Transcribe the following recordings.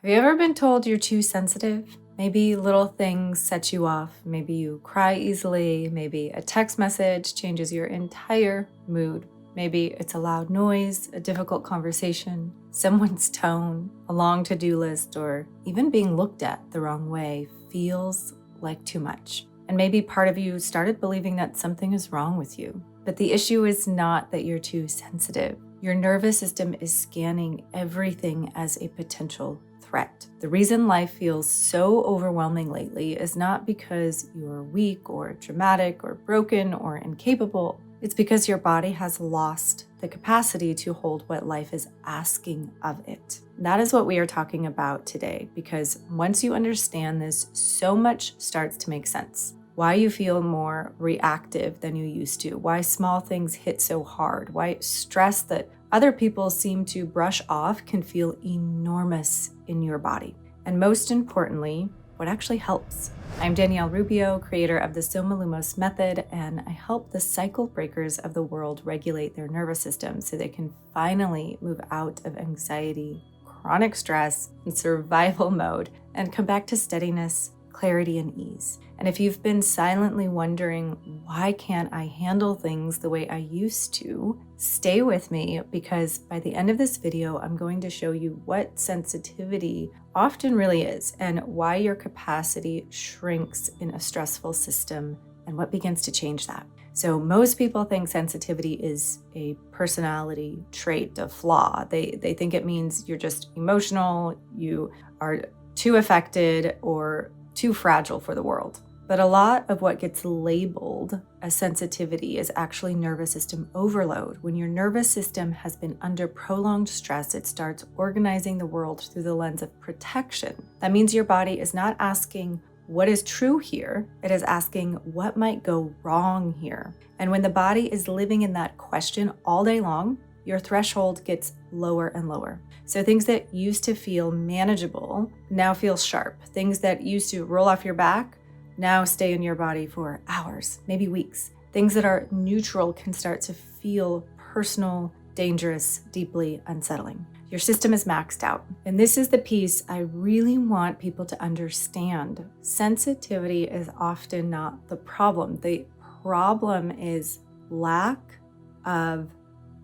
Have you ever been told you're too sensitive? Maybe little things set you off. Maybe you cry easily. Maybe a text message changes your entire mood. Maybe it's a loud noise, a difficult conversation, someone's tone, a long to-do list, or even being looked at the wrong way feels like too much. And maybe part of you started believing that something is wrong with you. But the issue is not that you're too sensitive. Your nervous system is scanning everything as a potential threat. The reason life feels so overwhelming lately is not because you're weak or dramatic or broken or incapable. It's because your body has lost the capacity to hold what life is asking of it. That is what we are talking about today, because once you understand this, so much starts to make sense. Why you feel more reactive than you used to, why small things hit so hard, why stress that other people seem to brush off can feel enormous in your body. And most importantly, what actually helps. I'm Danielle Rubio, creator of the Soma Lumos method, and I help the cycle breakers of the world regulate their nervous system so they can finally move out of anxiety, chronic stress, and survival mode and come back to steadiness, clarity, and ease. And if you've been silently wondering, why can't I handle things the way I used to, stay with me, because by the end of this video, I'm going to show you what sensitivity often really is and why your capacity shrinks in a stressful system and what begins to change that. So most people think sensitivity is a personality trait, a flaw. They think it means you're just emotional, you are too affected, or too fragile for the world. But a lot of what gets labeled as sensitivity is actually nervous system overload. When your nervous system has been under prolonged stress, it starts organizing the world through the lens of protection. That means your body is not asking what is true here, it is asking what might go wrong here. And when the body is living in that question all day long, your threshold gets lower and lower. So things that used to feel manageable now feel sharp. Things that used to roll off your back now stay in your body for hours, maybe weeks. Things that are neutral can start to feel personal, dangerous, deeply unsettling. Your system is maxed out. And this is the piece I really want people to understand. Sensitivity is often not the problem. The problem is lack of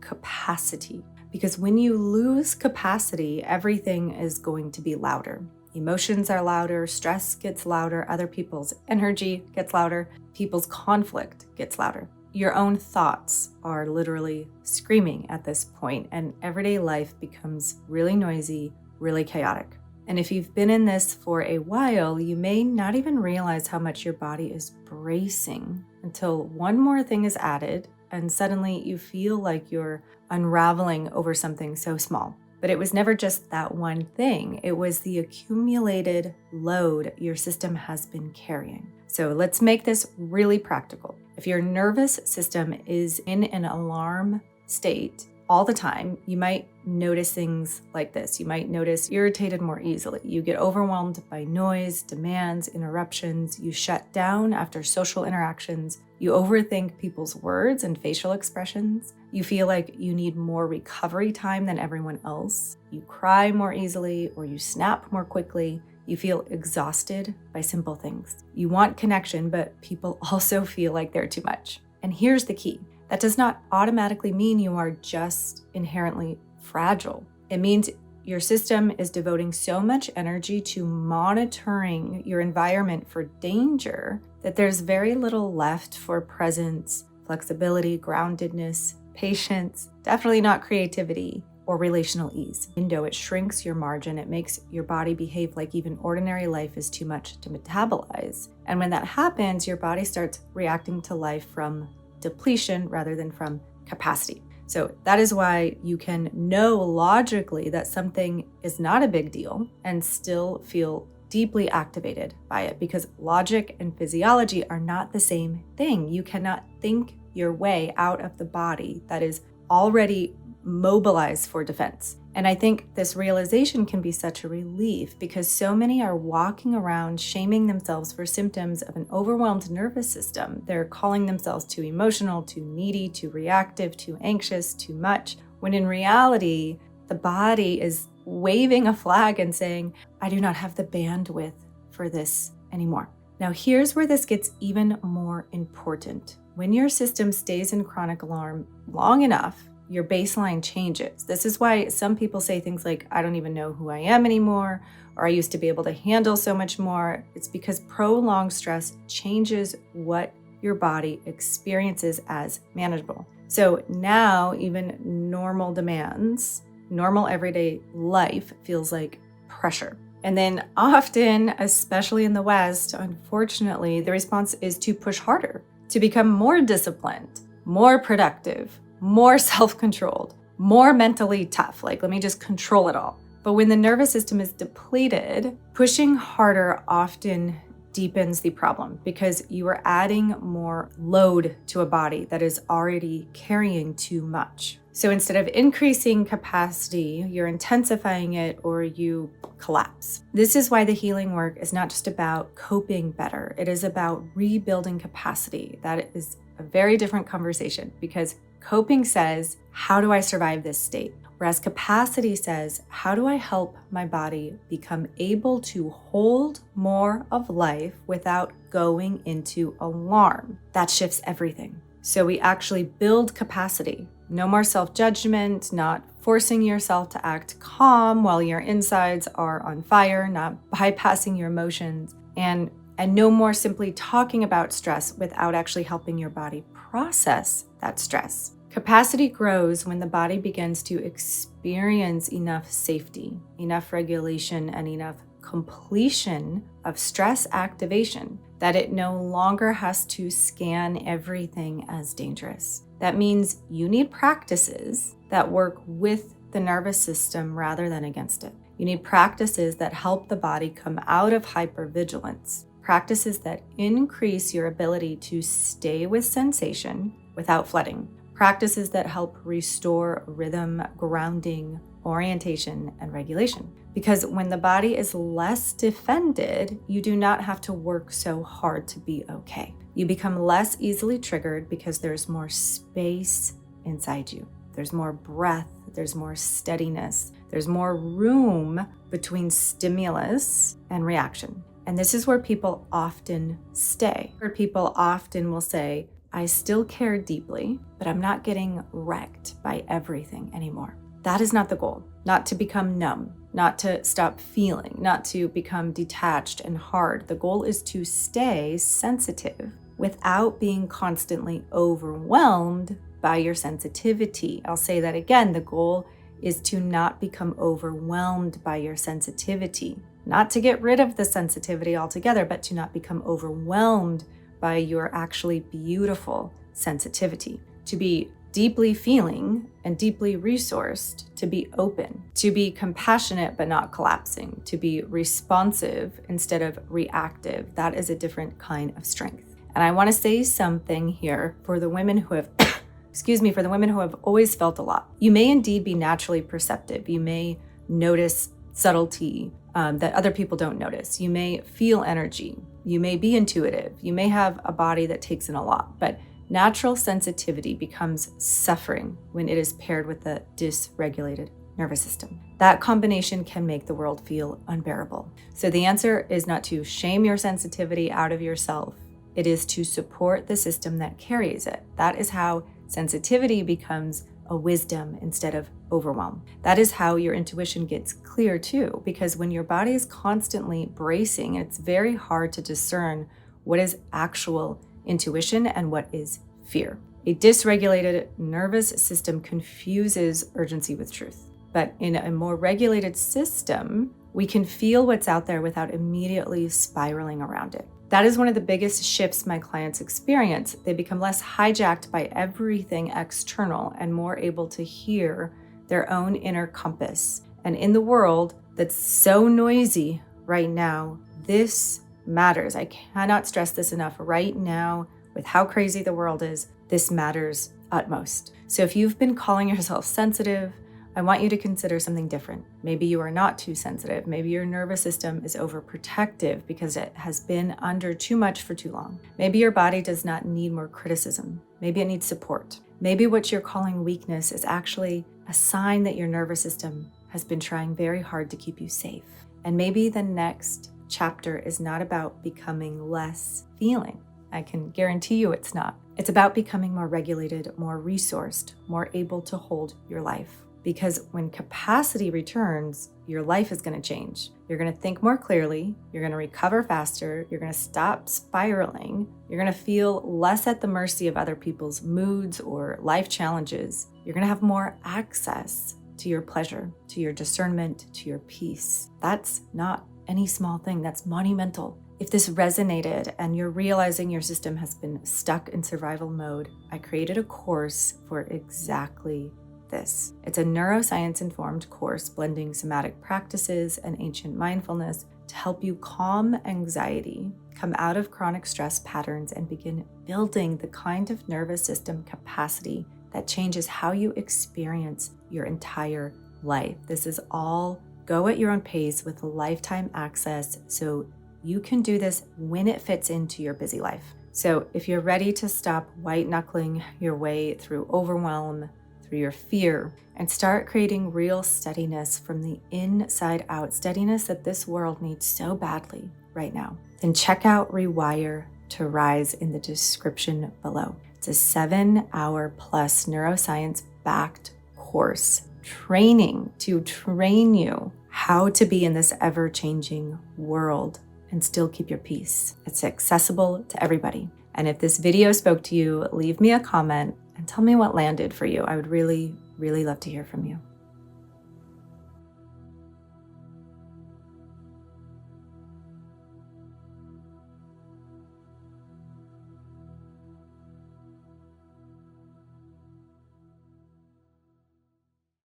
capacity. Because when you lose capacity, everything is going to be louder. Emotions are louder, stress gets louder, other people's energy gets louder, people's conflict gets louder. Your own thoughts are literally screaming at this point, and everyday life becomes really noisy, really chaotic. And if you've been in this for a while, you may not even realize how much your body is bracing until one more thing is added, and suddenly you feel like you're unraveling over something so small. But it was never just that one thing. It was the accumulated load your system has been carrying. So let's make this really practical. If your nervous system is in an alarm state all the time, you might notice things like this. You might notice irritated more easily. You get overwhelmed by noise, demands, interruptions. You shut down after social interactions. You overthink people's words and facial expressions. You feel like you need more recovery time than everyone else. You cry more easily, or you snap more quickly. You feel exhausted by simple things. You want connection, but people also feel like they're too much. And here's the key. That does not automatically mean you are just inherently fragile. It means your system is devoting so much energy to monitoring your environment for danger that there's very little left for presence, flexibility, groundedness, patience, definitely not creativity or relational ease. It shrinks your margin. It makes your body behave like even ordinary life is too much to metabolize. And when that happens, your body starts reacting to life from depletion rather than from capacity. So that is why you can know logically that something is not a big deal and still feel deeply activated by it, because logic and physiology are not the same thing. You cannot think your way out of the body that is already mobilized for defense. And I think this realization can be such a relief, because so many are walking around shaming themselves for symptoms of an overwhelmed nervous system. They're calling themselves too emotional, too needy, too reactive, too anxious, too much, when in reality, the body is waving a flag and saying, I do not have the bandwidth for this anymore. Now, here's where this gets even more important. When your system stays in chronic alarm long enough, your baseline changes. This is why some people say things like, I don't even know who I am anymore, or I used to be able to handle so much more. It's because prolonged stress changes what your body experiences as manageable. So now even normal demands, normal everyday life feels like pressure. And then often, especially in the West, unfortunately, the response is to push harder, to become more disciplined, more productive, more self-controlled, more mentally tough. Like, let me just control it all. But when the nervous system is depleted, pushing harder often deepens the problem because you are adding more load to a body that is already carrying too much. So instead of increasing capacity, you're intensifying it or you collapse. This is why the healing work is not just about coping better. It is about rebuilding capacity. That is a very different conversation because coping says, how do I survive this state? Whereas capacity says, how do I help my body become able to hold more of life without going into alarm? That shifts everything. So we actually build capacity. No more self-judgment, not forcing yourself to act calm while your insides are on fire, not bypassing your emotions, and no more simply talking about stress without actually helping your body process that stress. Capacity grows when the body begins to experience enough safety, enough regulation, and enough completion of stress activation that it no longer has to scan everything as dangerous. That means you need practices that work with the nervous system rather than against it. You need practices that help the body come out of hypervigilance, practices that increase your ability to stay with sensation without flooding. Practices that help restore rhythm, grounding, orientation, and regulation. Because when the body is less defended, you do not have to work so hard to be okay. You become less easily triggered because there's more space inside you. There's more breath, there's more steadiness, there's more room between stimulus and reaction. And this is where people often stay. Where people often will say, I still care deeply, but I'm not getting wrecked by everything anymore. That is not the goal. Not to become numb, not to stop feeling, not to become detached and hard. The goal is to stay sensitive without being constantly overwhelmed by your sensitivity. I'll say that again. The goal is to not become overwhelmed by your sensitivity. Not to get rid of the sensitivity altogether, but to not become overwhelmed by your actually beautiful sensitivity, to be deeply feeling and deeply resourced, to be open, to be compassionate but not collapsing, to be responsive instead of reactive. That is a different kind of strength. And I want to say something here for the women who have, for the women who have always felt a lot. You may indeed be naturally perceptive. You may notice subtlety that other people don't notice. You may feel energy. You may be intuitive. You may have a body that takes in a lot, but natural sensitivity becomes suffering when it is paired with a dysregulated nervous system. That combination can make the world feel unbearable. So the answer is not to shame your sensitivity out of yourself. It is to support the system that carries it. That is how sensitivity becomes a wisdom instead of overwhelm. That is how your intuition gets clear too, because when your body is constantly bracing, it's very hard to discern what is actual intuition and what is fear. A dysregulated nervous system confuses urgency with truth. But in a more regulated system, we can feel what's out there without immediately spiraling around it. That is one of the biggest shifts my clients experience. They become less hijacked by everything external and more able to hear their own inner compass. And in the world that's so noisy right now, this matters. I cannot stress this enough. Right now, with how crazy the world is, this matters utmost. So if you've been calling yourself sensitive, I want you to consider something different. Maybe you are not too sensitive. Maybe your nervous system is overprotective because it has been under too much for too long. Maybe your body does not need more criticism. Maybe it needs support. Maybe what you're calling weakness is actually a sign that your nervous system has been trying very hard to keep you safe. And maybe the next chapter is not about becoming less feeling. I can guarantee you it's not. It's about becoming more regulated, more resourced, more able to hold your life. Because when capacity returns, your life is going to change. You're going to think more clearly. You're going to recover faster. You're going to stop spiraling. You're going to feel less at the mercy of other people's moods or life challenges. You're going to have more access to your pleasure, to your discernment, to your peace. That's not any small thing. That's monumental. If this resonated and you're realizing your system has been stuck in survival mode, I created a course for exactly this. It's a neuroscience-informed course blending somatic practices and ancient mindfulness to help you calm anxiety, come out of chronic stress patterns, and begin building the kind of nervous system capacity that changes how you experience your entire life. This is all go at your own pace with lifetime access, so you can do this when it fits into your busy life. So if you're ready to stop white-knuckling your way through overwhelm, through your fear, and start creating real steadiness from the inside out, steadiness that this world needs so badly right now, then check out Rewire to Rise in the description below. It's a 7-hour plus neuroscience-backed course training to train you how to be in this ever-changing world and still keep your peace. It's accessible to everybody. And if this video spoke to you, leave me a comment and tell me what landed for you. I would really, really love to hear from you.